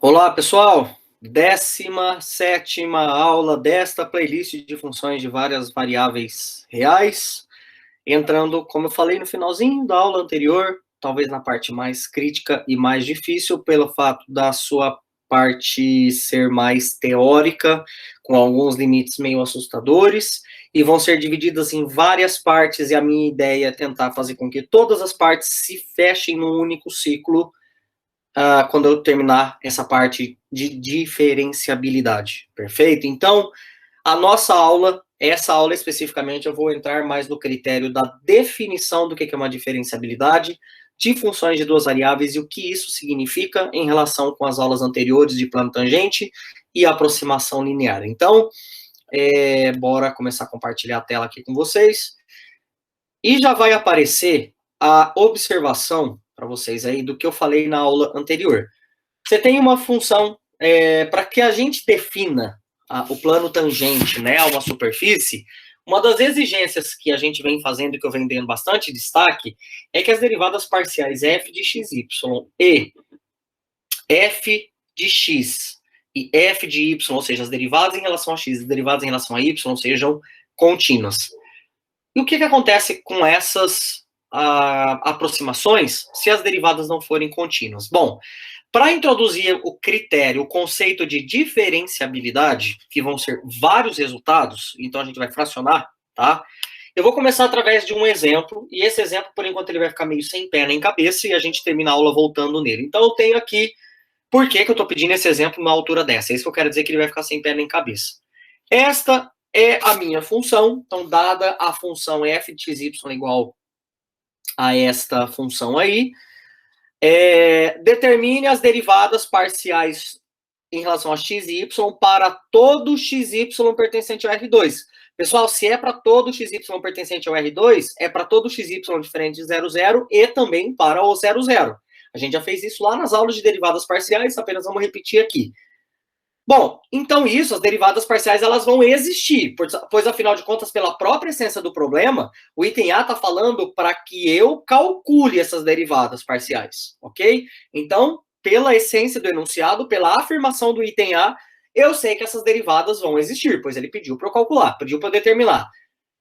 Olá, pessoal! 17ª aula desta playlist de funções de várias variáveis reais. Entrando, como eu falei no finalzinho da aula anterior, talvez na parte mais crítica e mais difícil, pelo fato da sua parte ser mais teórica, com alguns limites meio assustadores, e vão ser divididas em várias partes, e a minha ideia é tentar fazer com que todas as partes se fechem num único ciclo, quando eu terminar essa parte de diferenciabilidade, perfeito? Então, essa aula especificamente, eu vou entrar mais no critério da definição do que é uma diferenciabilidade, de funções de duas variáveis e o que isso significa em relação com as aulas anteriores de plano tangente e aproximação linear. Então, bora começar a compartilhar a tela aqui com vocês. E já vai aparecer a observação para vocês aí do que eu falei na aula anterior. Você tem uma função, para que a gente defina o plano tangente, né, a uma superfície, uma das exigências que a gente vem fazendo e que eu venho dando bastante destaque é que as derivadas parciais f de xy e f de x e f de y, ou seja, as derivadas em relação a x e as derivadas em relação a y, sejam contínuas. E o que acontece com essas aproximações se as derivadas não forem contínuas? Bom, para introduzir o critério, o conceito de diferenciabilidade, que vão ser vários resultados, então a gente vai fracionar, tá? Eu vou começar através de um exemplo, e esse exemplo, por enquanto, ele vai ficar meio sem pé nem cabeça, e a gente termina a aula voltando nele. Então, eu tenho aqui, por que eu estou pedindo esse exemplo numa altura dessa? É isso que eu quero dizer que ele vai ficar sem pé nem cabeça. Esta é a minha função, então, dada a função f de xy igual a esta função aí, determine as derivadas parciais em relação a x e y para todo xy pertencente ao R2. Pessoal, se é para todo xy pertencente ao R2, é para todo xy diferente de 0, 0 e também para o 0, 0. A gente já fez isso lá nas aulas de derivadas parciais, apenas vamos repetir aqui. Bom, então isso, as derivadas parciais, elas vão existir, pois afinal de contas, pela própria essência do problema, o item A está falando para que eu calcule essas derivadas parciais, ok? Então, pela essência do enunciado, pela afirmação do item A, eu sei que essas derivadas vão existir, pois ele pediu para eu calcular, pediu para eu determinar.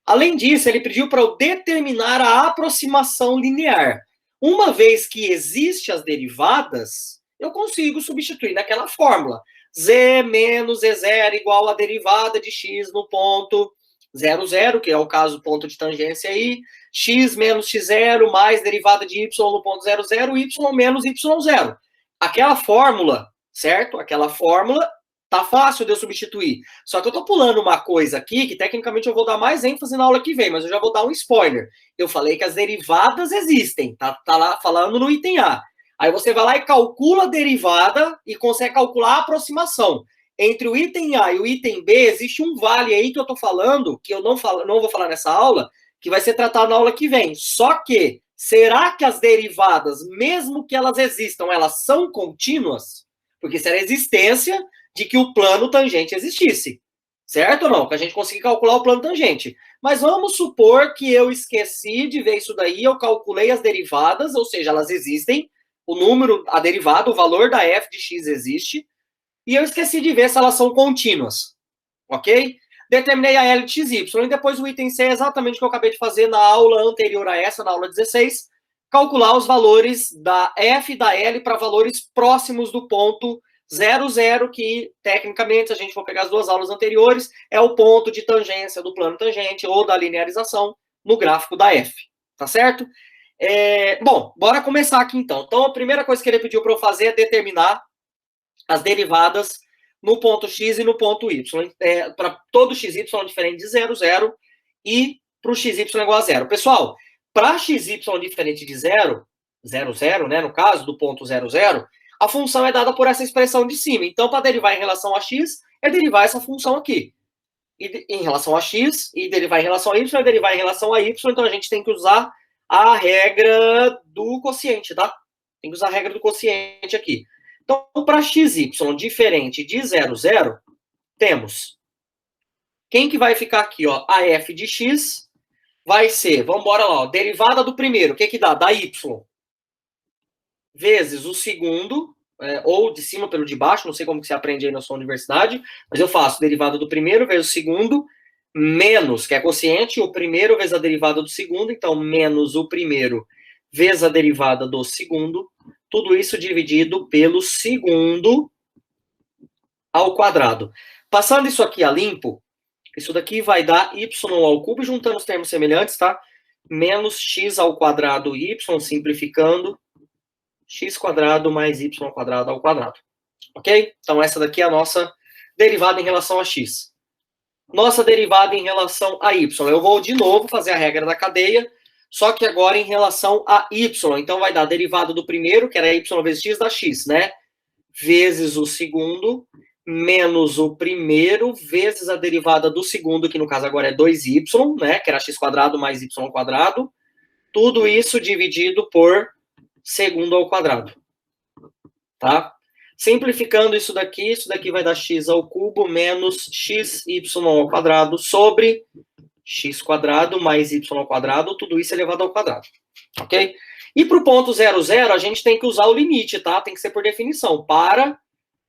Além disso, ele pediu para eu determinar a aproximação linear. Uma vez que existem as derivadas, eu consigo substituir naquela fórmula. Z menos E0 igual a derivada de x no ponto 0, 0, que é o caso ponto de tangência aí, x menos x0 mais derivada de y no ponto 0, 0, y menos y0. Aquela fórmula, certo? Aquela fórmula tá fácil de eu substituir. Só que eu tô pulando uma coisa aqui, que tecnicamente eu vou dar mais ênfase na aula que vem, mas eu já vou dar um spoiler. Eu falei que as derivadas existem, tá lá falando no item A. Aí você vai lá e calcula a derivada e consegue calcular a aproximação. Entre o item A e o item B, existe um vale aí que eu estou falando, que eu não vou falar nessa aula, que vai ser tratado na aula que vem. Só que, será que as derivadas, mesmo que elas existam, elas são contínuas? Porque isso era a existência de que o plano tangente existisse. Certo ou não? Que a gente consiga calcular o plano tangente. Mas vamos supor que eu esqueci de ver isso daí, eu calculei as derivadas, ou seja, elas existem, o número, a derivada, o valor da f de x existe, e eu esqueci de ver se elas são contínuas, ok? Determinei a L de xy, e depois o item C é exatamente o que eu acabei de fazer na aula anterior a essa, na aula 16, calcular os valores da f e da L para valores próximos do ponto 0, 0, que, tecnicamente, se a gente for pegar as duas aulas anteriores, é o ponto de tangência do plano tangente ou da linearização no gráfico da f, tá certo? Bom, bora começar aqui então. Então, a primeira coisa que ele pediu para eu fazer é determinar as derivadas no ponto x e no ponto y. Para todo xy diferente de 0, 0 e para o xy igual a 0. Pessoal, para xy diferente de 0, 0, 0, né, no caso do ponto 0, 0, a função é dada por essa expressão de cima. Então, para derivar em relação a x, é derivar essa função aqui. E em relação a x, e derivar em relação a y, é derivar em relação a y. Então, a gente tem que usar a regra do quociente, tá? Tem que usar a regra do quociente aqui. Então, para xy diferente de 0, 0, temos quem que vai ficar aqui, ó? A f de x vai ser, vamos embora lá, ó, derivada do primeiro, o que que dá? Dá y. Vezes o segundo, ou de cima pelo de baixo, não sei como que você aprende aí na sua universidade, mas eu faço derivada do primeiro vezes o segundo, menos, que é quociente, o primeiro vezes a derivada do segundo, então menos o primeiro vezes a derivada do segundo, tudo isso dividido pelo segundo ao quadrado. Passando isso aqui a limpo, isso daqui vai dar y ao cubo, juntando os termos semelhantes, tá? Menos x ao quadrado y, simplificando, x quadrado mais y quadrado ao quadrado. Ok? Então, essa daqui é a nossa derivada em relação a x. Nossa derivada em relação a y. Eu vou, de novo, fazer a regra da cadeia, só que agora em relação a y. Então, vai dar a derivada do primeiro, que era y vezes x, dá x, né? Vezes o segundo, menos o primeiro, vezes a derivada do segundo, que no caso agora é 2y, né? Que era x quadrado mais y quadrado. Tudo isso dividido por segundo ao quadrado. Tá? Simplificando isso daqui vai dar x ao cubo menos xy ao quadrado sobre x quadrado mais y ao quadrado, tudo isso elevado ao quadrado. Ok? E para o ponto 0, 0, a gente tem que usar o limite, tá? Tem que ser por definição. Para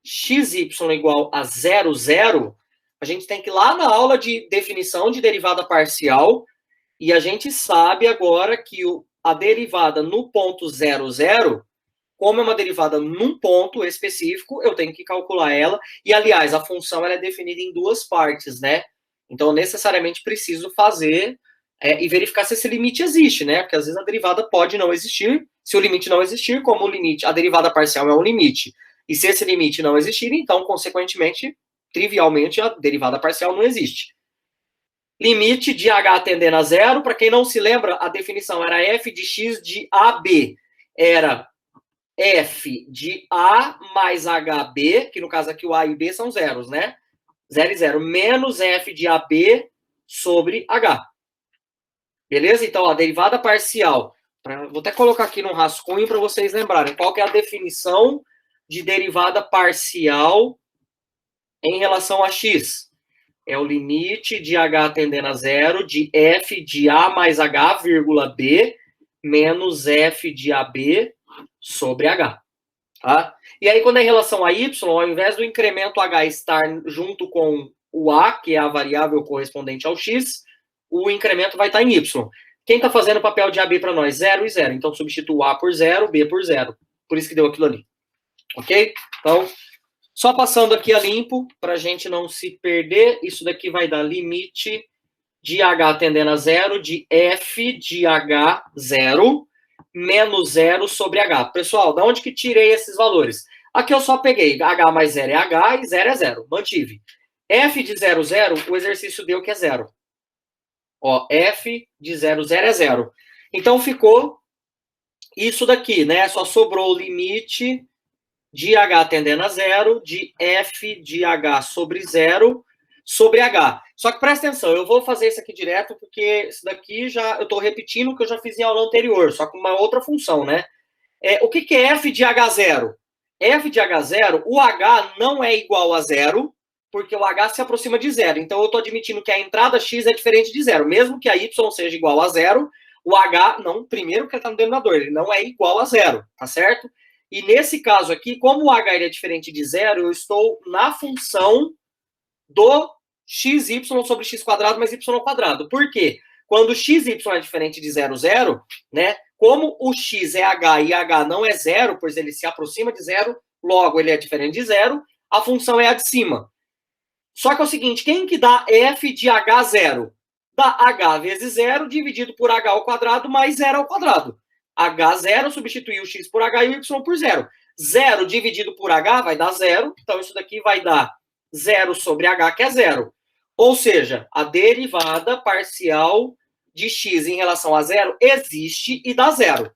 xy igual a 0, 0, a gente tem que ir lá na aula de definição de derivada parcial, e a gente sabe agora que a derivada no ponto 0, 0, como é uma derivada num ponto específico, eu tenho que calcular ela. E, aliás, a função ela é definida em duas partes, né? Então, necessariamente, preciso fazer e verificar se esse limite existe, né? Porque, às vezes, a derivada pode não existir. Se o limite não existir, como o limite, a derivada parcial é um limite. E se esse limite não existir, então, consequentemente, trivialmente, a derivada parcial não existe. Limite de h tendendo a zero. Para quem não se lembra, a definição era f de x de AB. Era f de A mais HB, que no caso aqui o A e B são zeros, né? 0 e 0, menos f de AB sobre H. Beleza? Então, a derivada parcial, vou até colocar aqui no rascunho para vocês lembrarem qual que é a definição de derivada parcial em relação a x. É o limite de H tendendo a zero de f de A mais H, vírgula B, menos f de AB sobre H. Tá? E aí, quando é em relação a y, ao invés do incremento H estar junto com o A, que é a variável correspondente ao x, o incremento vai estar em y. Quem está fazendo o papel de AB para nós? 0 e 0. Então, substituo A por 0, B por 0. Por isso que deu aquilo ali. Ok? Então, só passando aqui a limpo, para a gente não se perder, isso daqui vai dar limite de H tendendo a 0 de f de H 0 menos 0 sobre H. Pessoal, da onde que tirei esses valores? Aqui eu só peguei H mais 0 é H e 0 é 0. Mantive. F de 0, 0, o exercício deu que é 0. Ó, F de 0, 0 é 0. Então, ficou isso daqui, né? Só sobrou o limite de H tendendo a 0 de F de H sobre 0 sobre H. Só que presta atenção, eu vou fazer isso aqui direto, porque isso daqui eu estou repetindo o que eu já fiz em aula anterior, só com uma outra função, né? O que é f de H0? F de H0, o H não é igual a 0, porque o H se aproxima de 0. Então, eu estou admitindo que a entrada x é diferente de 0. Mesmo que a y seja igual a 0, o H, não, primeiro que está no denominador, ele não é igual a 0, tá certo? E nesse caso aqui, como o H ele é diferente de 0, eu estou na função do xy sobre x quadrado mais y ao quadrado. Por quê? Quando xy é diferente de 0, 0, né? Como o x é h e h não é 0, pois ele se aproxima de 0, logo ele é diferente de 0, a função é a de cima. Só que é o seguinte, quem que dá f de h0? Dá h vezes 0 dividido por h ao quadrado mais 0 ao quadrado. H0 substitui o x por h e o y por 0. 0 dividido por h vai dar 0, então isso daqui vai dar 0 sobre h, que é 0. Ou seja, a derivada parcial de x em relação a 0 existe e dá 0.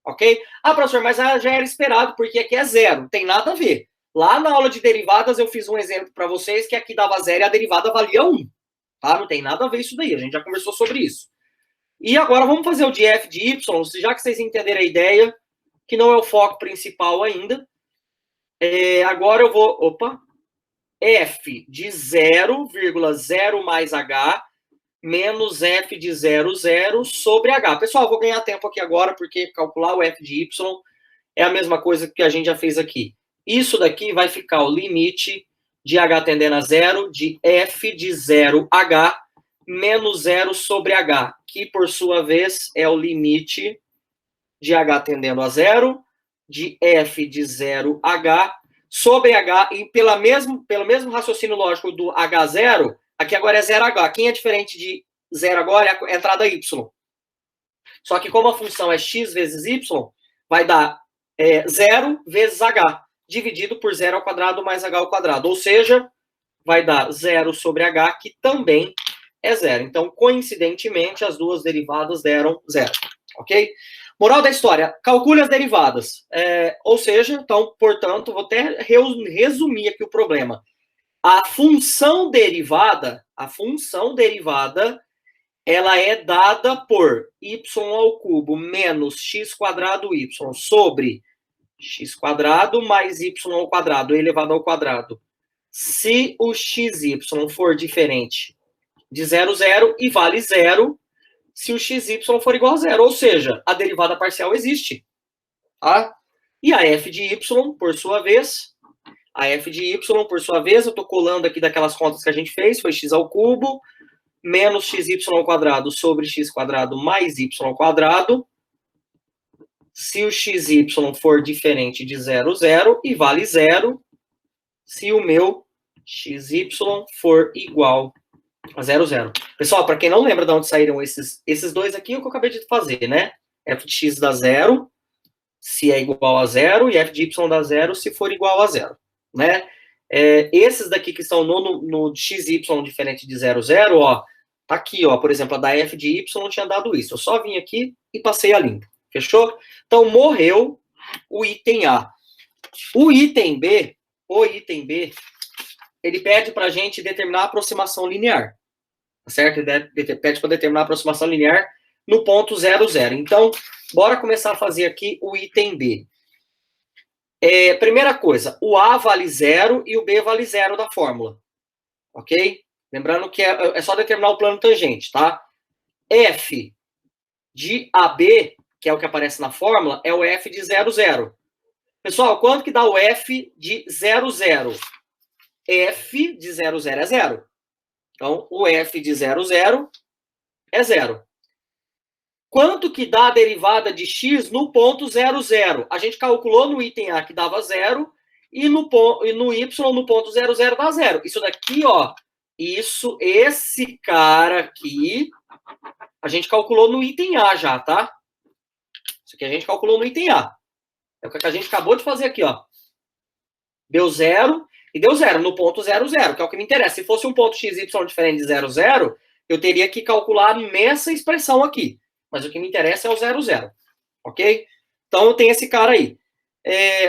Ok? Ah, professor, mas já era esperado, porque aqui é 0. Tem nada a ver. Lá na aula de derivadas eu fiz um exemplo para vocês que aqui dava 0 e a derivada valia 1. Tá? Não tem nada a ver isso daí. A gente já conversou sobre isso. E agora vamos fazer o de f de y, já que vocês entenderam a ideia, que não é o foco principal ainda. Agora eu vou... Opa! F de 0,0 mais H menos F de 0, 0 sobre H. Pessoal, eu vou ganhar tempo aqui agora, porque calcular o F de Y é a mesma coisa que a gente já fez aqui. Isso daqui vai ficar o limite de h tendendo a zero de f de 0h menos 0 sobre h, que, por sua vez, é o limite de h tendendo a zero de f de 0h sobre h, e pelo mesmo raciocínio lógico do h0, aqui agora é 0h. Quem é diferente de 0 agora é a entrada y. Só que como a função é x vezes y, vai dar 0 vezes h, dividido por 0 ao quadrado mais h ao quadrado. Ou seja, vai dar 0 sobre h, que também é 0. Então, coincidentemente, as duas derivadas deram 0. Ok? Moral da história, calcule as derivadas. Ou seja, então, portanto, vou até resumir aqui o problema. A função derivada, ela é dada por y ao cubo menos x quadrado y sobre x quadrado mais y ao quadrado elevado ao quadrado. Se o xy for diferente de 0, 0 e vale 0, se o xy for igual a 0, ou seja, a derivada parcial existe. Tá? E a f de y, por sua vez, eu estou colando aqui daquelas contas que a gente fez, foi x ao cubo, menos xy ao quadrado sobre x quadrado mais y ao quadrado. Se o xy for diferente de 0, 0 e vale 0, se o meu xy for igual a 0, 0. Pessoal, para quem não lembra de onde saíram esses dois aqui, é o que eu acabei de fazer, né? f de x dá 0, se é igual a 0, e f de y dá 0, se for igual a 0, né? Esses daqui que estão no xy diferente de 0, 0, ó, tá aqui, ó, por exemplo, a da f de y não tinha dado isso. Eu só vim aqui e passei a limpo. Fechou? Então, morreu o item A. O item B, ele pede para a gente determinar a aproximação linear. Certo? Ele pede para determinar a aproximação linear no ponto 0, 0. Então, bora começar a fazer aqui o item B. Primeira coisa, o A vale 0 e o B vale 0 da fórmula. Ok? Lembrando que é só determinar o plano tangente, tá? F de AB, que é o que aparece na fórmula, é o F de 0, 0. Pessoal, quanto que dá o F de 0, 0? F de 0, 0 é 0. Então, o F de 0, 0 é 0. Quanto que dá a derivada de x no ponto 0, 0? A gente calculou no item A que dava 0, e no y no ponto 0, 0 dá 0. Isso daqui, ó, esse cara aqui, a gente calculou no item A já, tá? Isso aqui a gente calculou no item A. É o que a gente acabou de fazer aqui, ó. Deu 0 e deu 0 no ponto 0, 0, que é o que me interessa. Se fosse um ponto xy diferente de 0, 0, eu teria que calcular nessa expressão aqui. Mas o que me interessa é o 0, 0. Ok? Então, eu tenho esse cara aí.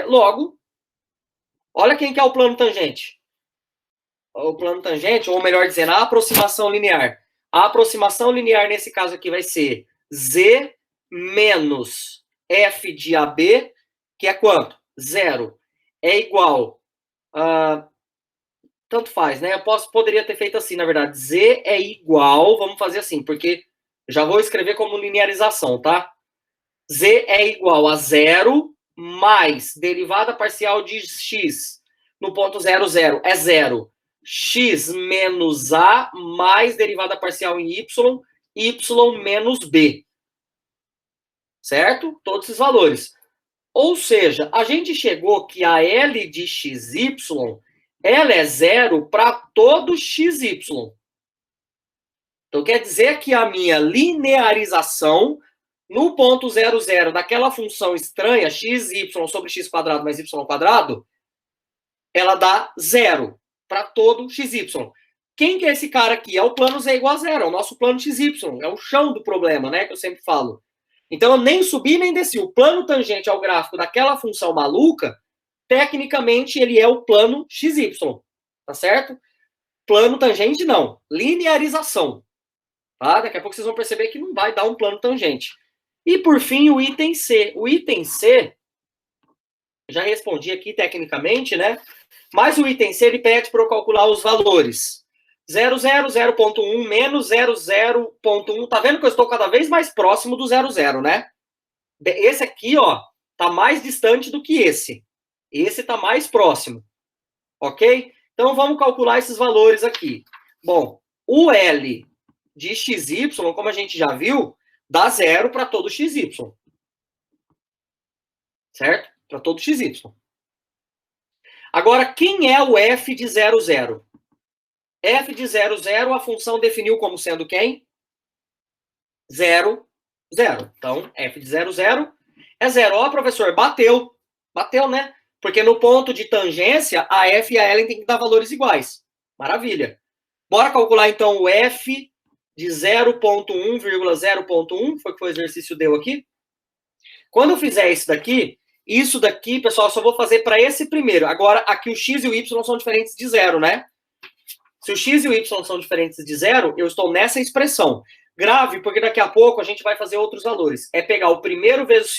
Logo, olha quem que é o plano tangente. O plano tangente, ou melhor dizendo, a aproximação linear. A aproximação linear, nesse caso aqui, vai ser z menos f de AB, que é quanto? 0. É igual... tanto faz, né? Eu poderia ter feito assim, na verdade. Z é igual... Vamos fazer assim, porque... Já vou escrever como linearização, tá? Z é igual a 0 mais derivada parcial de x no ponto 0, 0 é 0. X menos A mais derivada parcial em y, y menos B. Certo? Todos esses valores. Ou seja, a gente chegou que a L de xy, ela é 0 para todo xy. Então, quer dizer que a minha linearização no ponto 0, 0 daquela função estranha, xy sobre x quadrado mais y quadrado, ela dá 0 para todo xy. Quem que é esse cara aqui? É o plano z igual a 0, é o nosso plano xy, é o chão do problema, né, que eu sempre falo. Então, eu nem subi nem desci. O plano tangente ao gráfico daquela função maluca, tecnicamente, ele é o plano xy, tá certo? Plano tangente, não. Linearização. Tá? Daqui a pouco vocês vão perceber que não vai dar um plano tangente. E, por fim, o item C. O item C, já respondi aqui tecnicamente, né? Mas o item C, ele pede para eu calcular os valores. 0, 0, 0.1, menos 0, 0.1. Tá vendo que eu estou cada vez mais próximo do 0, 0, né? Esse aqui, ó, tá mais distante do que esse. Esse está mais próximo, ok? Então, vamos calcular esses valores aqui. Bom, o L de XY, como a gente já viu, dá 0 para todo XY. Certo? Para todo XY. Agora, quem é o f de 0, 0? F de 0, 0, a função definiu como sendo quem? 0, 0. Então, f de 0, 0 é 0. Ó, professor, bateu. Bateu, né? Porque no ponto de tangência, a f e a L têm que dar valores iguais. Maravilha. Bora calcular, então, o f de 0.1,0.1. Foi o que o exercício deu aqui. Quando eu fizer isso daqui, pessoal, só vou fazer para esse primeiro. Agora, aqui o x e o y são diferentes de 0, né? Se o x e o y são diferentes de 0, eu estou nessa expressão. Grave, porque daqui a pouco a gente vai fazer outros valores. É pegar o primeiro vezes o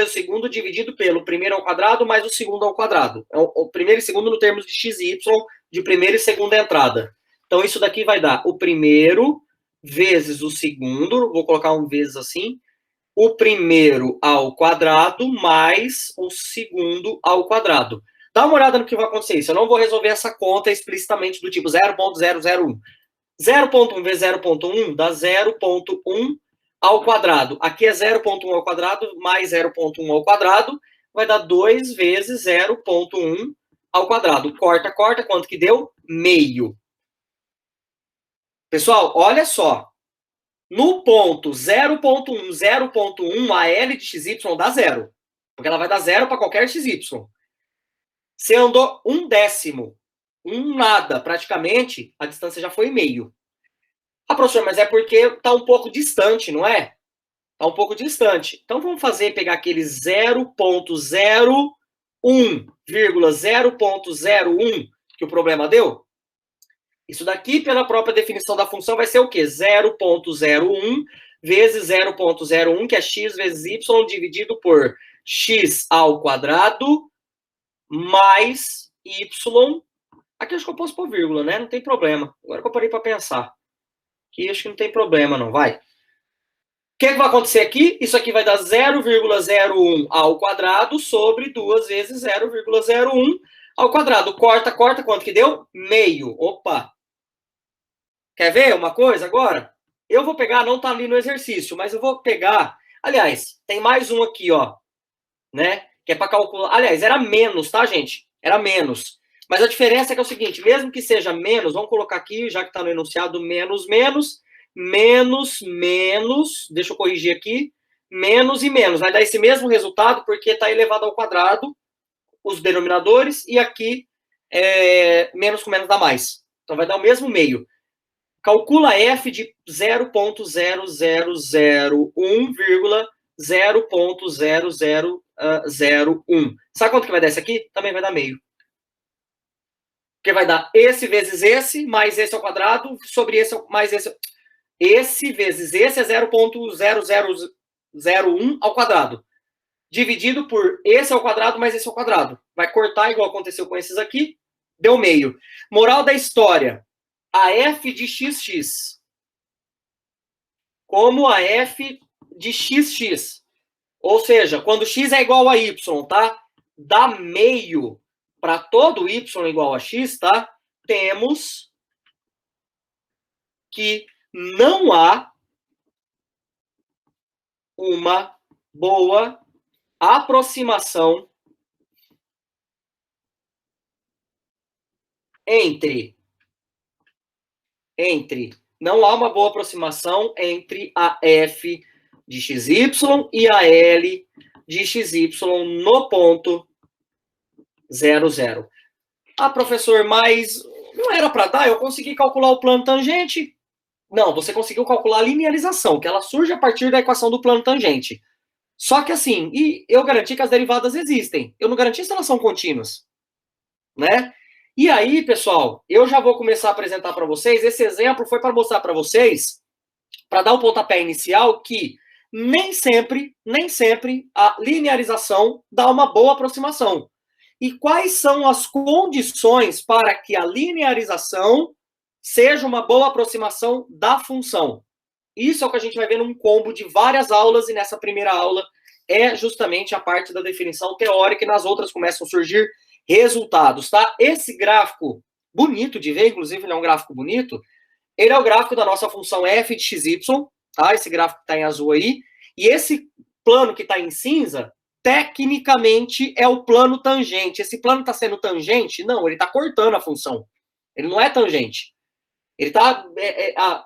segundo dividido pelo primeiro ao quadrado mais o segundo ao quadrado. É o primeiro e segundo no termos de x e y, de primeira e segunda entrada. Então, isso daqui vai dar o primeiro vezes o segundo, vou colocar um vezes assim, o primeiro ao quadrado mais o segundo ao quadrado. Dá uma olhada no que vai acontecer isso. Eu não vou resolver essa conta explicitamente do tipo 0.001. 0.1 vezes 0.1 dá 0.1 ao quadrado. Aqui é 0.1 ao quadrado mais 0.1 ao quadrado. Vai dar 2 vezes 0.1 ao quadrado. Corta, corta. Quanto que deu? Meio. Pessoal, olha só. No ponto 0.1, 0.1, a L de XY dá 0. Porque ela vai dar 0 para qualquer XY. Você andou 1/10, nada, praticamente, a distância já foi meio. Ah, professor, mas é porque está um pouco distante, não é? Está um pouco distante. Então, vamos pegar aquele 0.01,0.01 que o problema deu? Isso daqui, pela própria definição da função, vai ser o quê? 0.01 vezes 0.01, que é x vezes y, dividido por x ao quadrado, mais y. Aqui acho que eu posso pôr vírgula, né? Não tem problema. Agora que eu parei para pensar. Aqui acho que não tem problema, não vai? O que vai acontecer aqui? Isso aqui vai dar 0,01 ao quadrado sobre 2 vezes 0,01 ao quadrado. Corta, corta, quanto que deu? Meio. Opa! Quer ver uma coisa agora? Eu vou pegar, não tá ali no exercício, mas eu vou pegar... Aliás, tem mais um aqui, ó. Né? Que é para calcular... Aliás, era menos, tá, gente? Era menos. Mas a diferença é que é o seguinte, mesmo que seja menos, vamos colocar aqui, já que está no enunciado, menos, deixa eu corrigir aqui, menos e menos. Vai dar esse mesmo resultado porque está elevado ao quadrado, os denominadores, e aqui menos com menos dá mais. Então vai dar o mesmo meio. Calcula f de 0.0001,0.0001. Sabe quanto que vai dar esse aqui? Também vai dar meio. Porque vai dar esse vezes esse, mais esse ao quadrado, sobre esse mais esse. Esse vezes esse é 0.0001 ao quadrado. Dividido por esse ao quadrado mais esse ao quadrado. Vai cortar igual aconteceu com esses aqui. Deu meio. Moral da história. A f de xx como a f de xx. Ou seja, quando x é igual a y, tá? Dá meio para todo y igual a x, tá? Temos que não há uma boa aproximação não há uma boa aproximação entre a f de xy e a L de xy no ponto 0, 0. Ah, professor, mas não era para dar? Eu consegui calcular o plano tangente? Não, você conseguiu calcular a linearização, que ela surge a partir da equação do plano tangente. Só que assim, eu garanti que as derivadas existem. Eu não garanti se elas são contínuas, né? E aí, pessoal, eu já vou começar a apresentar para vocês. Esse exemplo foi para mostrar para vocês, para dar o pontapé inicial, que nem sempre a linearização dá uma boa aproximação. E quais são as condições para que a linearização seja uma boa aproximação da função? Isso é o que a gente vai ver num combo de várias aulas, e nessa primeira aula é justamente a parte da definição teórica e nas outras começam a surgir resultados, tá? Esse gráfico, bonito de ver, inclusive ele é um gráfico bonito, ele é o gráfico da nossa função f de xy, tá? Esse gráfico que está em azul aí. E esse plano que está em cinza, tecnicamente, é o plano tangente. Esse plano está sendo tangente? Não, ele está cortando a função. Ele não é tangente. Ele está,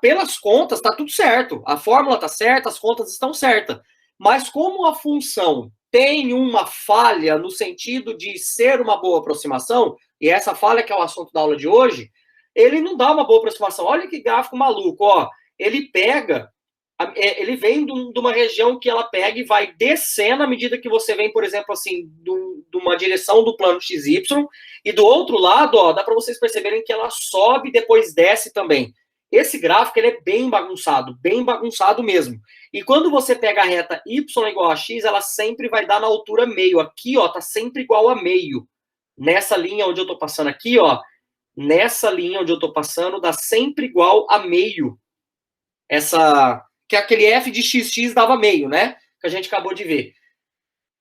pelas contas, está tudo certo. A fórmula está certa, as contas estão certas. Mas como a função tem uma falha no sentido de ser uma boa aproximação, e essa falha que é o assunto da aula de hoje, ele não dá uma boa aproximação. Olha que gráfico maluco, ó. Ele pega, ele vem de uma região que ela pega e vai descendo à medida que você vem, por exemplo, assim, de uma direção do plano XY, e do outro lado, ó, dá para vocês perceberem que ela sobe e depois desce também. Esse gráfico, ele é bem bagunçado mesmo. E quando você pega a reta y igual a x, ela sempre vai dar na altura meio. Aqui, ó, tá sempre igual a meio. Nessa linha onde eu tô passando aqui, ó, nessa linha onde eu tô passando, dá sempre igual a meio. Essa, que aquele f de xx dava meio, né? Que a gente acabou de ver.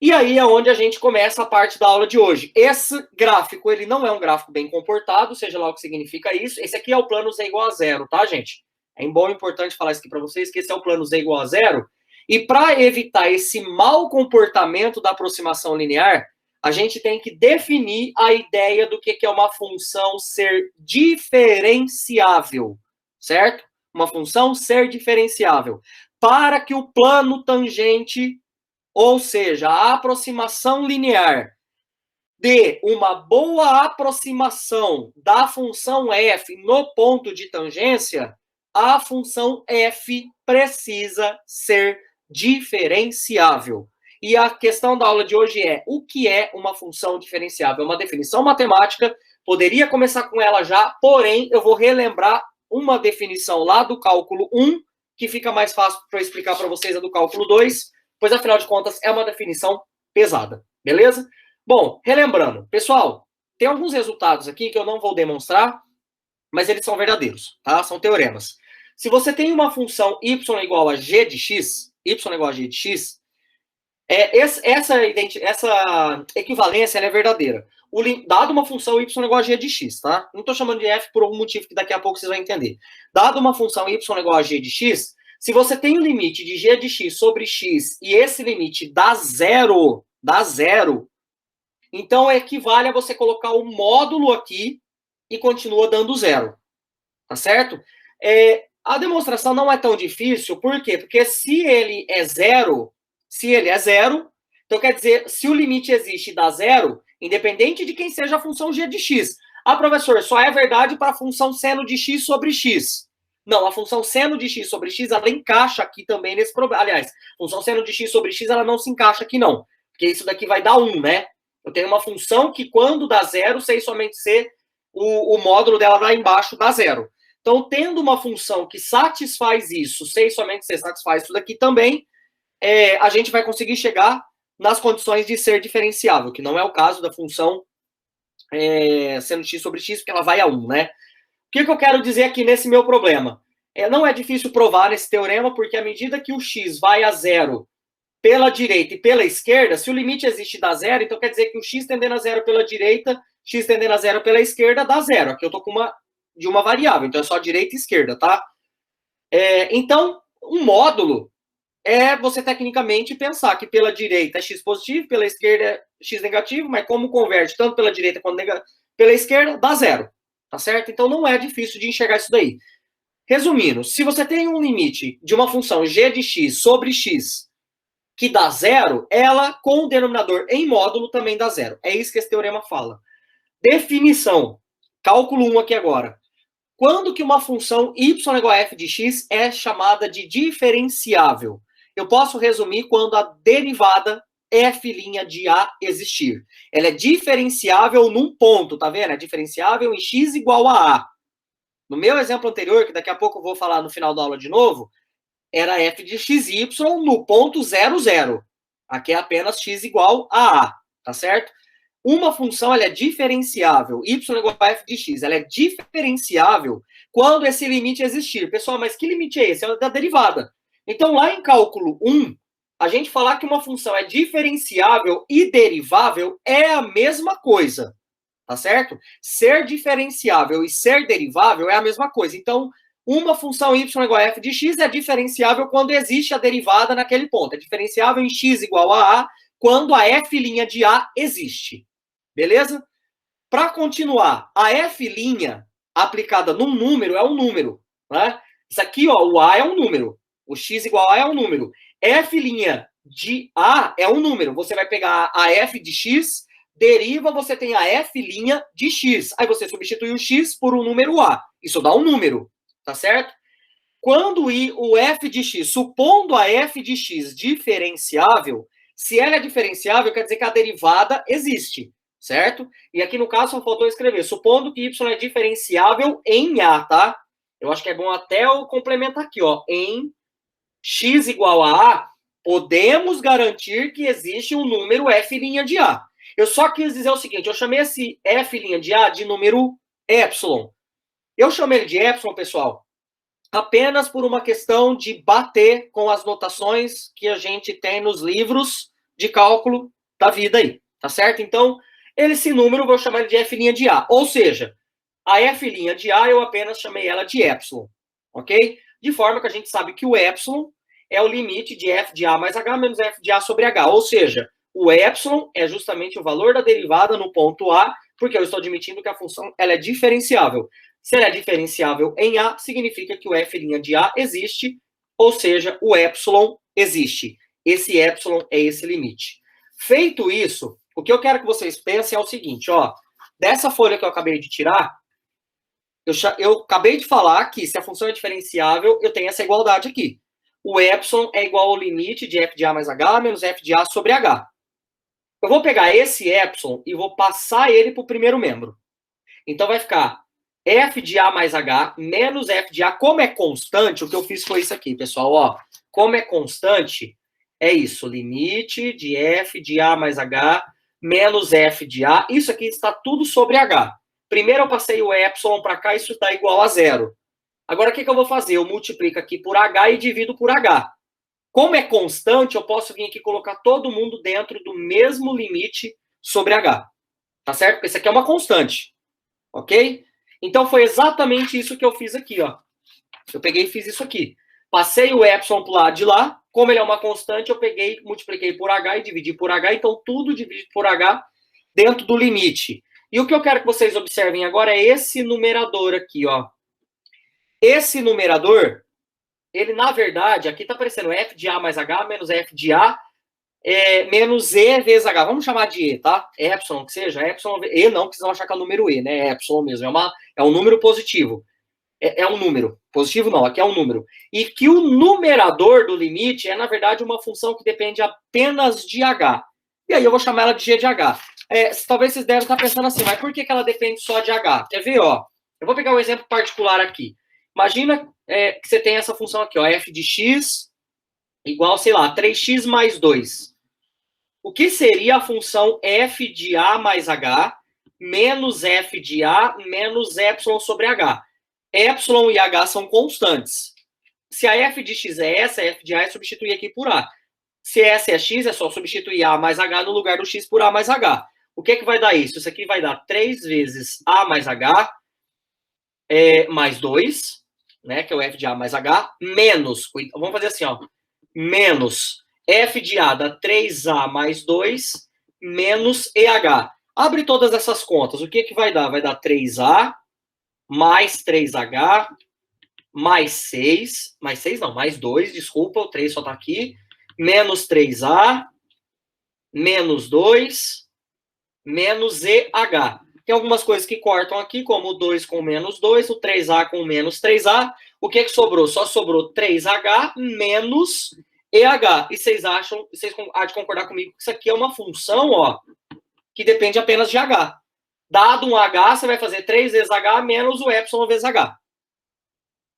E aí é onde a gente começa a parte da aula de hoje. Esse gráfico, ele não é um gráfico bem comportado, seja lá o que significa isso. Esse aqui é o plano z igual a zero, tá, gente? É importante falar isso aqui para vocês, que esse é o plano z igual a zero. E para evitar esse mau comportamento da aproximação linear, a gente tem que definir a ideia do que é uma função ser diferenciável, certo? Uma função ser diferenciável. Para que o plano tangente, ou seja, a aproximação linear, dê uma boa aproximação da função f no ponto de tangência, a função f precisa ser diferenciável. E a questão da aula de hoje é: o que é uma função diferenciável? É uma definição matemática, poderia começar com ela já, porém, eu vou relembrar uma definição lá do cálculo 1, que fica mais fácil para eu explicar para vocês a do cálculo 2, pois, afinal de contas, é uma definição pesada, beleza? Bom, relembrando, pessoal, tem alguns resultados aqui que eu não vou demonstrar, mas eles são verdadeiros, tá? São teoremas. Se você tem uma função y igual a g de x, essa equivalência ela é verdadeira. Dado uma função y igual a g de x, tá? Não estou chamando de f por algum motivo que daqui a pouco vocês vão entender. Dado uma função y igual a g de x, se você tem o limite de g de x sobre x e esse limite dá zero, então equivale a você colocar o módulo aqui e continua dando zero, tá certo? A demonstração não é tão difícil, por quê? Porque se ele é zero, então quer dizer, se o limite existe e dá zero, independente de quem seja a função g de x. Ah, professor, só é verdade para a função seno de x sobre x. Não, a função seno de x sobre x, ela encaixa aqui também nesse problema. Aliás, a função seno de x sobre x, ela não se encaixa aqui não, porque isso daqui vai dar 1, né? Eu tenho uma função que quando dá zero, sei somente ser o módulo dela lá embaixo dá zero. Então, tendo uma função que satisfaz isso, sei somente ser satisfaz isso daqui também, a gente vai conseguir chegar nas condições de ser diferenciável, que não é o caso da função seno x sobre x, porque ela vai a 1, né? O que eu quero dizer aqui nesse meu problema? Não é difícil provar nesse teorema, porque à medida que o x vai a zero pela direita e pela esquerda, se o limite existe e dá zero, então quer dizer que o x tendendo a zero pela direita, x tendendo a zero pela esquerda, dá zero. Aqui eu tô com de uma variável, então é só direita e esquerda, tá? Então, um módulo é você tecnicamente pensar que pela direita é x positivo, pela esquerda é x negativo, mas como converte tanto pela direita quanto pela esquerda, dá zero, tá certo? Então não é difícil de enxergar isso daí. Resumindo, se você tem um limite de uma função g de x sobre x que dá zero, ela com o denominador em módulo também dá zero. É isso que esse teorema fala. Definição. Cálculo 1 aqui agora. Quando que uma função y igual a f de x é chamada de diferenciável? Eu posso resumir quando a derivada f' de a existir. Ela é diferenciável num ponto, tá vendo? É diferenciável em x igual a a. No meu exemplo anterior, que daqui a pouco eu vou falar no final da aula de novo, era f de xy no ponto 0, 0. Aqui é apenas x igual a a, tá certo? Uma função ela é diferenciável, y igual a f de x, ela é diferenciável quando esse limite existir. Pessoal, mas que limite é esse? É o da derivada. Então, lá em cálculo 1, a gente falar que uma função é diferenciável e derivável é a mesma coisa, tá certo? Ser diferenciável e ser derivável é a mesma coisa. Então, uma função y igual a f de x é diferenciável quando existe a derivada naquele ponto. É diferenciável em x igual a quando a f' de a existe. Beleza? Para continuar, a f' aplicada num número é um número, né? Isso aqui, ó, o a é um número. O x igual a é um número. F' de a é um número. Você vai pegar a f de x, deriva, você tem a f' de x. Aí você substitui o x por um número a. Isso dá um número, tá certo? Quando o f de x, supondo a f de x diferenciável, se ela é diferenciável, quer dizer que a derivada existe, certo? E aqui no caso só faltou escrever, supondo que y é diferenciável em a, tá? Eu acho que é bom até eu complementar aqui, ó. Em x igual a a, podemos garantir que existe um número f' de a. Eu só quis dizer o seguinte, eu chamei esse f' de a de número epsilon. Eu chamei ele de epsilon, pessoal, apenas por uma questão de bater com as notações que a gente tem nos livros de cálculo da vida aí, tá certo? Então, esse número eu vou chamar ele de f' de a, ou seja, a f' de a eu apenas chamei ela de epsilon, ok? De forma que a gente sabe que o epsilon é o limite de f de a mais h menos f de a sobre h, ou seja, o epsilon é justamente o valor da derivada no ponto a, porque eu estou admitindo que a função ela é diferenciável. Se ela é diferenciável em a, significa que o f' de a existe, ou seja, o epsilon existe. Esse epsilon é esse limite. Feito isso, o que eu quero que vocês pensem é o seguinte, ó, dessa folha que eu acabei de tirar, eu acabei de falar que se a função é diferenciável, eu tenho essa igualdade aqui. O epsilon é igual ao limite de f de a mais h menos f de a sobre h. Eu vou pegar esse epsilon e vou passar ele para o primeiro membro. Então vai ficar f de a mais h menos f de a. Como é constante, o que eu fiz foi isso aqui, pessoal. Ó, como é constante, é isso. Limite de f de a mais h menos f de a. Isso aqui está tudo sobre h. Primeiro eu passei o epsilon para cá, isso está igual a zero. Agora, o que eu vou fazer? Eu multiplico aqui por h e divido por h. Como é constante, eu posso vir aqui e colocar todo mundo dentro do mesmo limite sobre h. Tá certo? Porque isso aqui é uma constante. Ok? Então, foi exatamente isso que eu fiz aqui, ó. Eu peguei e fiz isso aqui. Passei o epsilon para o lado de lá. Como ele é uma constante, eu peguei, multipliquei por h e dividi por h. Então, tudo dividido por h dentro do limite. E o que eu quero que vocês observem agora é esse numerador aqui, ó. Esse numerador, ele, na verdade, aqui está aparecendo f de a mais h menos f de a menos e vezes h. Vamos chamar de e, tá? Epsilon, que seja. Epsilon, e não, porque vocês vão achar que é o número e, né? É epsilon mesmo. É um número positivo. É um número. Positivo não, aqui é um número. E que o numerador do limite é, na verdade, uma função que depende apenas de h. E aí eu vou chamar ela de g de h. Talvez vocês devem estar pensando assim, mas por que ela depende só de h? Quer ver, ó? Eu vou pegar um exemplo particular aqui. Imagina que você tem essa função aqui, ó, f de x igual, sei lá, 3x mais 2. O que seria a função f de a mais h menos f de a menos epsilon sobre h? Epsilon e h são constantes. Se a f de x é essa, a f de a é substituir aqui por a. Se essa é x, é só substituir a mais h no lugar do x por a mais h. O que vai dar isso? Isso aqui vai dar 3 vezes a mais h mais 2, né, que é o f de a mais h, menos, vamos fazer assim, ó, menos f de a dá 3a mais 2, menos EH. Abre todas essas contas, o que vai dar? Vai dar 3a mais 3h mais 6, mais 2, desculpa, o 3 só tá aqui, menos 3a, menos 2, menos EH. Tem algumas coisas que cortam aqui, como o 2 com menos 2, o 3a com menos 3a. O que sobrou? Só sobrou 3h menos EH. E vocês há de concordar comigo que isso aqui é uma função, ó, que depende apenas de h. Dado um h, você vai fazer 3 vezes h menos o epsilon vezes h.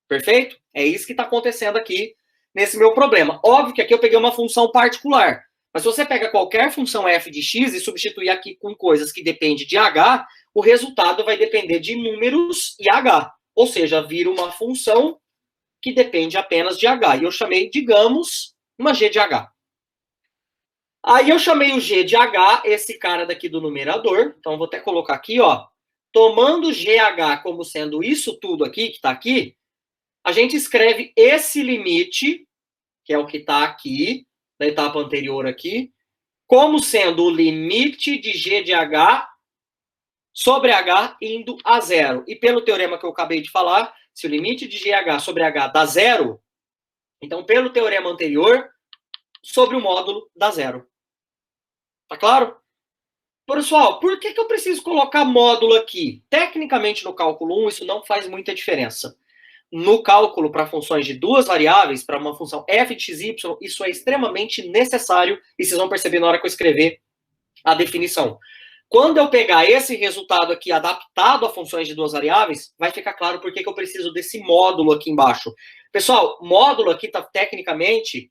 Perfeito? É isso que está acontecendo aqui nesse meu problema. Óbvio que aqui eu peguei uma função particular. Mas se você pega qualquer função f de x e substituir aqui com coisas que dependem de h, o resultado vai depender de números e h. Ou seja, vira uma função que depende apenas de h. E eu chamei, digamos, uma g de h. Aí eu chamei o G de H, esse cara daqui do numerador. Então, vou até colocar aqui, ó. Tomando GH como sendo isso tudo aqui, que está aqui, a gente escreve esse limite, que é o que está aqui, da etapa anterior aqui, como sendo o limite de G de H sobre H indo a zero. E pelo teorema que eu acabei de falar, se o limite de GH sobre H dá zero, então, pelo teorema anterior, sobre o módulo dá zero. Tá claro? Pessoal, por que eu preciso colocar módulo aqui? Tecnicamente, no cálculo 1, isso não faz muita diferença. No cálculo para funções de duas variáveis, para uma função f de xy, isso é extremamente necessário, e vocês vão perceber na hora que eu escrever a definição. Quando eu pegar esse resultado aqui adaptado a funções de duas variáveis, vai ficar claro por que eu preciso desse módulo aqui embaixo. Pessoal, módulo aqui está tecnicamente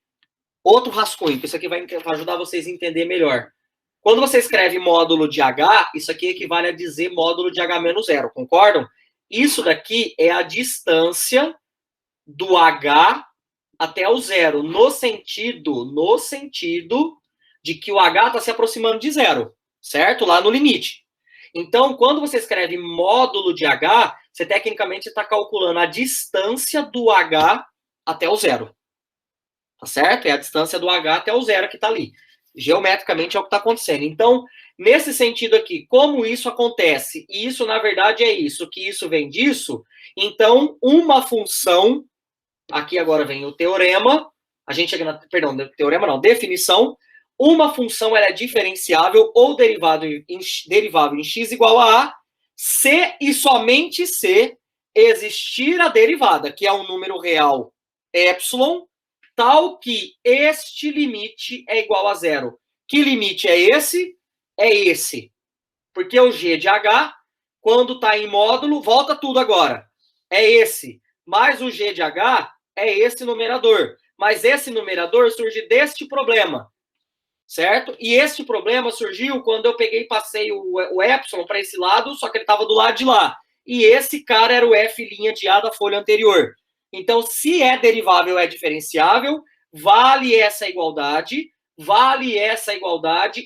outro rascunho, que isso aqui vai ajudar vocês a entender melhor. Quando você escreve módulo de H, isso aqui equivale a dizer módulo de H menos zero, concordam? Isso daqui é a distância do H até o zero, no sentido de que o H está se aproximando de zero, certo? Lá no limite. Então, quando você escreve módulo de H, você tecnicamente está calculando a distância do H até o zero. Tá certo? É a distância do H até o zero que está ali. Geometricamente é o que está acontecendo. Então, nesse sentido aqui, como isso acontece, e isso na verdade é isso, que isso vem disso, então uma função, aqui agora vem o teorema, a gente chega na, perdão, teorema não, definição, uma função ela é diferenciável ou derivado em x igual a A, se e somente se existir a derivada, que é um número real epsilon, tal que este limite é igual a zero. Que limite é esse? É esse. Porque o G de H, quando está em módulo, volta tudo agora. É esse. Mais o G de H é esse numerador. Mas esse numerador surge deste problema. Certo? E este problema surgiu quando eu peguei e passei o epsilon para esse lado, só que ele estava do lado de lá. E esse cara era o F' de A da folha anterior. Então, se é derivável, é diferenciável, vale essa igualdade,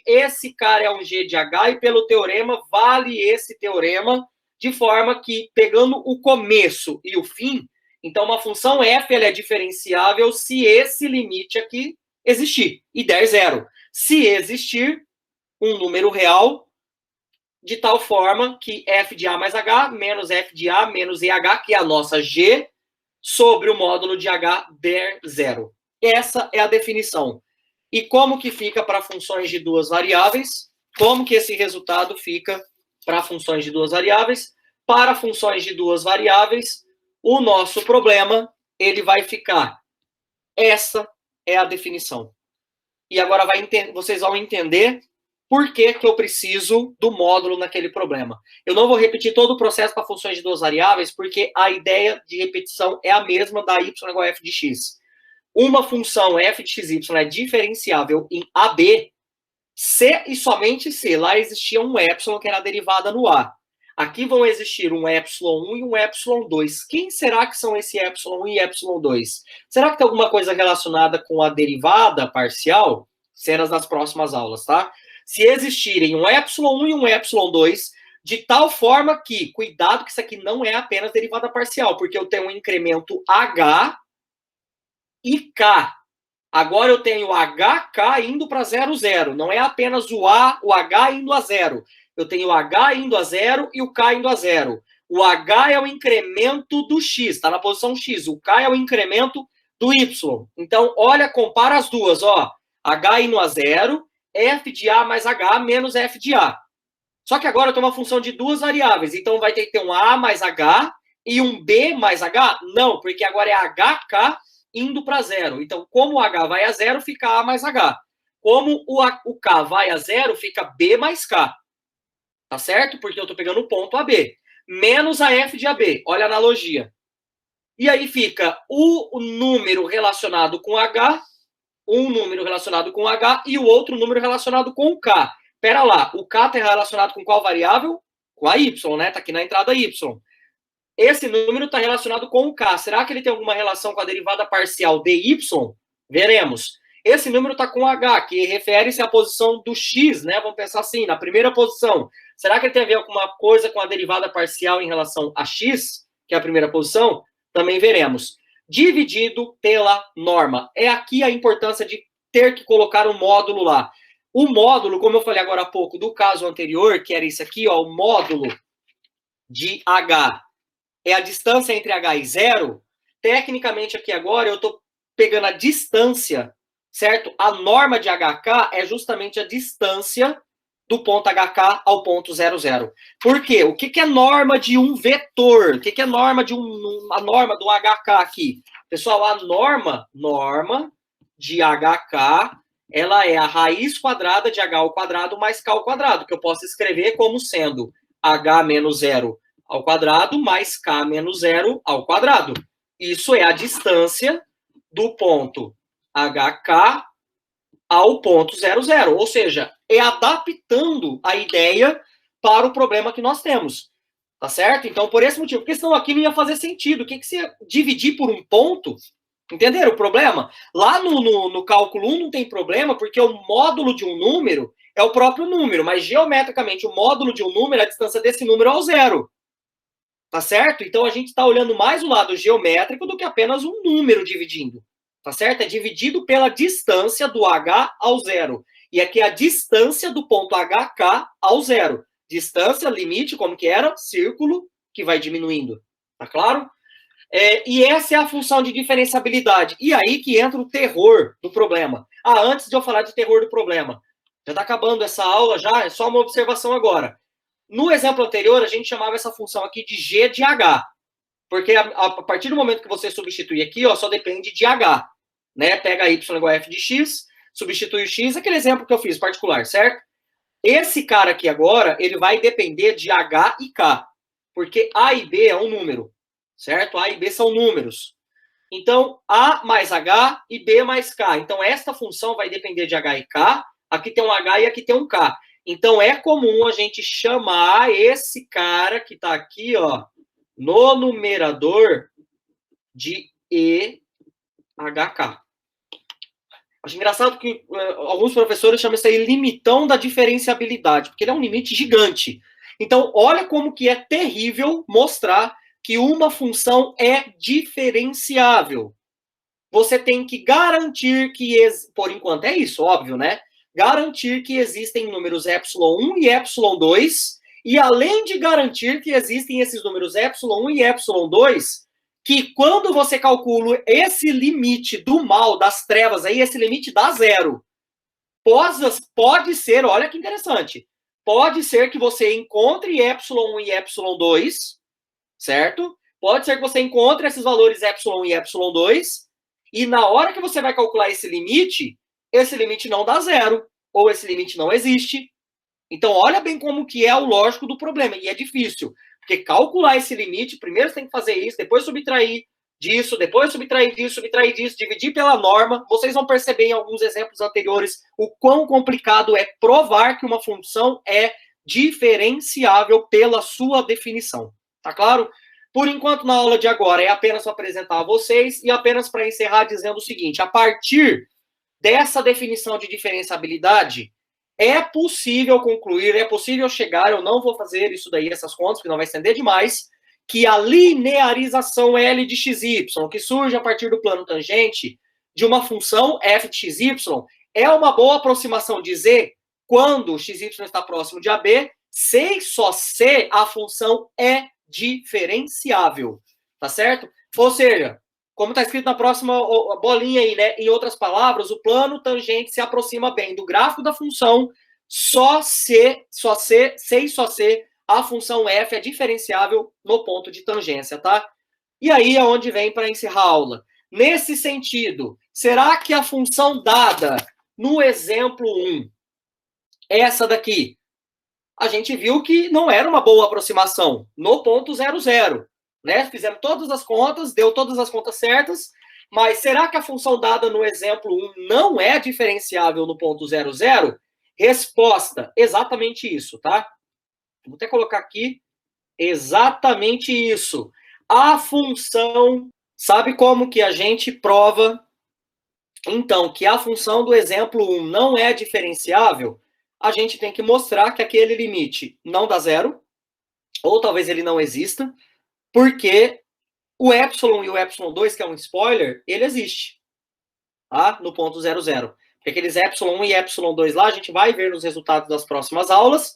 esse cara é um G de H, e pelo teorema, vale esse teorema, de forma que, pegando o começo e o fim, então uma função f ela é diferenciável se esse limite aqui existir, e der zero. Se existir um número real, de tal forma que f de A mais H menos f de A menos EH, que é a nossa G, sobre o módulo de H der zero. Essa é a definição. E como que fica para funções de duas variáveis? Como que esse resultado fica para funções de duas variáveis? Para funções de duas variáveis, o nosso problema, ele vai ficar. Essa é a definição. E agora vocês vão entender por que eu preciso do módulo naquele problema. Eu não vou repetir todo o processo para funções de duas variáveis, porque a ideia de repetição é a mesma da y igual a f de x. Uma função f de xy é diferenciável em AB, se e somente se. Lá existia um epsilon que era a derivada no A. Aqui vão existir um epsilon 1 e um epsilon 2. Quem será que são esse epsilon 1 e epsilon 2? Será que tem alguma coisa relacionada com a derivada parcial? Cenas das próximas aulas, tá? Se existirem um epsilon 1 e um epsilon 2, de tal forma que, cuidado que isso aqui não é apenas derivada parcial, porque eu tenho um incremento H e K. Agora eu tenho HK indo para 0, 0. Não é apenas o A, o H indo a 0. Eu tenho o H indo a 0 e o K indo a 0. O H é o incremento do X, está na posição X. O K é o incremento do Y. Então, olha, compara as duas, ó. H indo a 0, F de A mais H menos F de A. Só que agora eu tenho uma função de duas variáveis. Então, vai ter que ter um A mais H e um B mais H? Não, porque agora é HK indo para 0. Então, como o H vai a 0, fica A mais H. Como o K vai a 0, fica B mais K. Tá certo? Porque eu estou pegando o ponto AB. Menos a F de AB. Olha a analogia. E aí fica o número relacionado com H, um número relacionado com H e o outro número relacionado com o K. Pera lá, o K está relacionado com qual variável? Com a Y, né? Está aqui na entrada Y. Esse número está relacionado com o K. Será que ele tem alguma relação com a derivada parcial dy? Veremos. esse número está com H, que refere-se à posição do X, né? Vamos pensar assim, na primeira posição. Será que ele tem a ver alguma coisa com a derivada parcial em relação a X, que é a primeira posição? Também veremos. Dividido pela norma. É aqui a importância de ter que colocar um módulo lá. O módulo, como eu falei agora há pouco, do caso anterior, que era isso aqui, ó, o módulo de H é a distância entre H e zero. Tecnicamente, aqui agora, eu estou pegando a distância, certo? A norma de HK é justamente a distância do ponto HK ao ponto 00. Por quê? O que é norma de um vetor? O que é norma de a norma do HK aqui? Pessoal, a norma de HK, ela é a raiz quadrada de H ao quadrado mais K ao quadrado, que eu posso escrever como sendo H menos 0 ao quadrado mais K menos 0 ao quadrado. Isso é a distância do ponto HK ao ponto 00. Ou seja, é adaptando a ideia para o problema que nós temos. Tá certo? Então, por esse motivo, porque senão aqui não ia fazer sentido. O que você dividir por um ponto? Entenderam o problema? Lá no cálculo 1 não tem problema, porque o módulo de um número é o próprio número, mas geometricamente o módulo de um número é a distância desse número ao zero. Tá certo? Então a gente está olhando mais o lado geométrico do que apenas um número dividindo. Tá certo? É dividido pela distância do H ao zero. E aqui é a distância do ponto HK ao zero. Distância, limite, como que era? Círculo, que vai diminuindo. Tá claro? E essa é a função de diferenciabilidade. E aí que entra o terror do problema. Antes de eu falar de terror do problema. Já está acabando essa aula, já? É só uma observação agora. No exemplo anterior, a gente chamava essa função aqui de g de h. Porque a partir do momento que você substitui aqui, ó, só depende de h. Né? Pega y igual a f de x, substitui o x, aquele exemplo que eu fiz particular, certo? Esse cara aqui agora, ele vai depender de h e k. Porque a e b é um número, certo? A e b são números. Então, a mais h e b mais k. Então, esta função vai depender de h e k. Aqui tem um h e aqui tem um k. Então, é comum a gente chamar esse cara que está aqui, ó, no numerador de EHK. Acho engraçado que alguns professores chamam isso aí limitão da diferenciabilidade, porque ele é um limite gigante. Então, olha como que é terrível mostrar que uma função é diferenciável. Você tem que garantir que, por enquanto é isso, óbvio, né? Garantir que existem números ε1 e ε2, e além de garantir que existem esses números ε1 e ε2, que quando você calcula esse limite do mal, das trevas, aí esse limite dá zero. Pode ser, olha que interessante, pode ser que você encontre ε1 e ε2, certo? Pode ser que você encontre esses valores ε1 e ε2, e na hora que você vai calcular esse limite não dá zero, ou esse limite não existe. Então, olha bem como que é o lógico do problema, e é difícil. Porque calcular esse limite, primeiro você tem que fazer isso, depois subtrair disso, depois subtrair disso, dividir pela norma. Vocês vão perceber em alguns exemplos anteriores o quão complicado é provar que uma função é diferenciável pela sua definição. Tá claro? Por enquanto, na aula de agora, é apenas para apresentar a vocês e apenas para encerrar dizendo o seguinte: a partir dessa definição de diferenciabilidade, é possível concluir, é possível chegar, eu não vou fazer isso daí, essas contas, porque não vai estender demais, que a linearização L de xy, que surge a partir do plano tangente de uma função f de xy, é uma boa aproximação de z quando xy está próximo de AB, se e só se a função é diferenciável, tá certo? Ou seja, como está escrito na próxima bolinha aí, né? Em outras palavras, o plano tangente se aproxima bem do gráfico da função só se a função f é diferenciável no ponto de tangência, tá? E aí é onde vem para encerrar a aula. Nesse sentido, será que a função dada no exemplo 1, essa daqui, a gente viu que não era uma boa aproximação no ponto 00. Né? Fizemos todas as contas, deu todas as contas certas, mas será que a função dada no exemplo 1 não é diferenciável no ponto 00? Resposta, exatamente isso, tá? Vou até colocar aqui, exatamente isso. A função, sabe como que a gente prova então, que a função do exemplo 1 não é diferenciável, a gente tem que mostrar que aquele limite não dá zero, ou talvez ele não exista, porque o epsilon e o epsilon 2, que é um spoiler, ele existe, tá? No ponto 0, 0. Porque aqueles epsilon 1 e epsilon 2 lá, a gente vai ver nos resultados das próximas aulas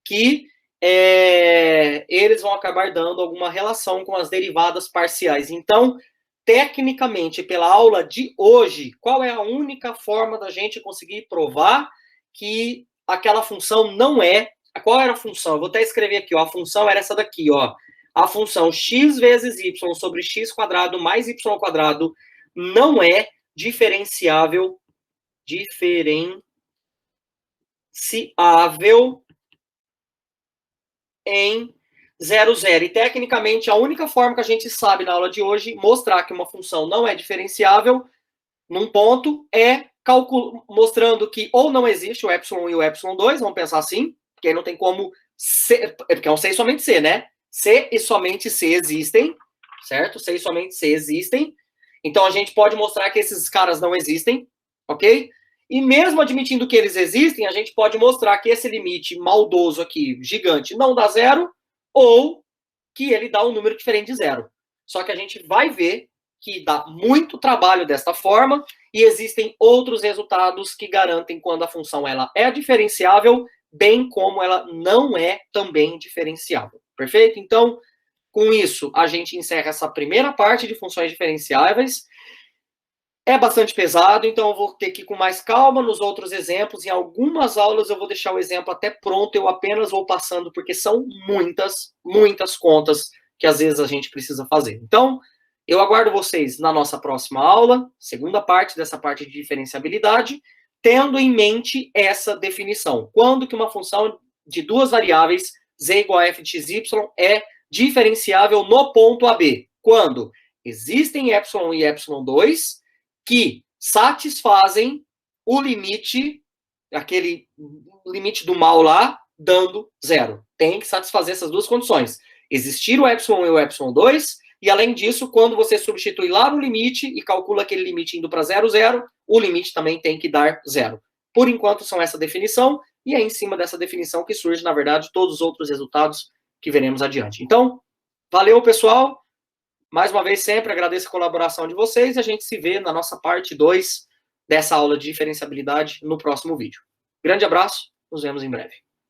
que eles vão acabar dando alguma relação com as derivadas parciais. Então, tecnicamente, pela aula de hoje, qual é a única forma da gente conseguir provar que aquela função não é... Qual era a função? Eu vou até escrever aqui, ó. A função era essa daqui, ó. A função x vezes y sobre x quadrado mais y quadrado não é diferenciável em 0, 0. E, tecnicamente, a única forma que a gente sabe na aula de hoje mostrar que uma função não é diferenciável num ponto é mostrando que ou não existe o epsilon e o epsilon 2, vamos pensar assim, porque aí não tem como ser, porque é um C e somente C, né? C e somente C existem, certo? C e somente C existem. Então, a gente pode mostrar que esses caras não existem, ok? E mesmo admitindo que eles existem, a gente pode mostrar que esse limite maldoso aqui, gigante, não dá zero, ou que ele dá um número diferente de zero. Só que a gente vai ver que dá muito trabalho desta forma, e existem outros resultados que garantem quando a função ela é diferenciável, bem como ela não é também diferenciável. Perfeito? Então, com isso, a gente encerra essa primeira parte de funções diferenciáveis. É bastante pesado, então eu vou ter que ir com mais calma nos outros exemplos. Em algumas aulas eu vou deixar o exemplo até pronto, eu apenas vou passando, porque são muitas contas que às vezes a gente precisa fazer. Então, eu aguardo vocês na nossa próxima aula, segunda parte dessa parte de diferenciabilidade, tendo em mente essa definição. Quando que uma função de duas variáveis, z igual a f de xy, é diferenciável no ponto AB? Quando existem epsilon e epsilon 2, que satisfazem o limite, aquele limite do mal lá, dando zero. Tem que satisfazer essas duas condições. Existir o epsilon e o epsilon 2, e além disso, quando você substitui lá no limite e calcula aquele limite indo para 0, 0, o limite também tem que dar zero. Por enquanto, são essa definição, e é em cima dessa definição que surge, na verdade, todos os outros resultados que veremos adiante. Então, valeu, pessoal! Mais uma vez, sempre agradeço a colaboração de vocês e a gente se vê na nossa parte 2 dessa aula de diferenciabilidade no próximo vídeo. Grande abraço, nos vemos em breve.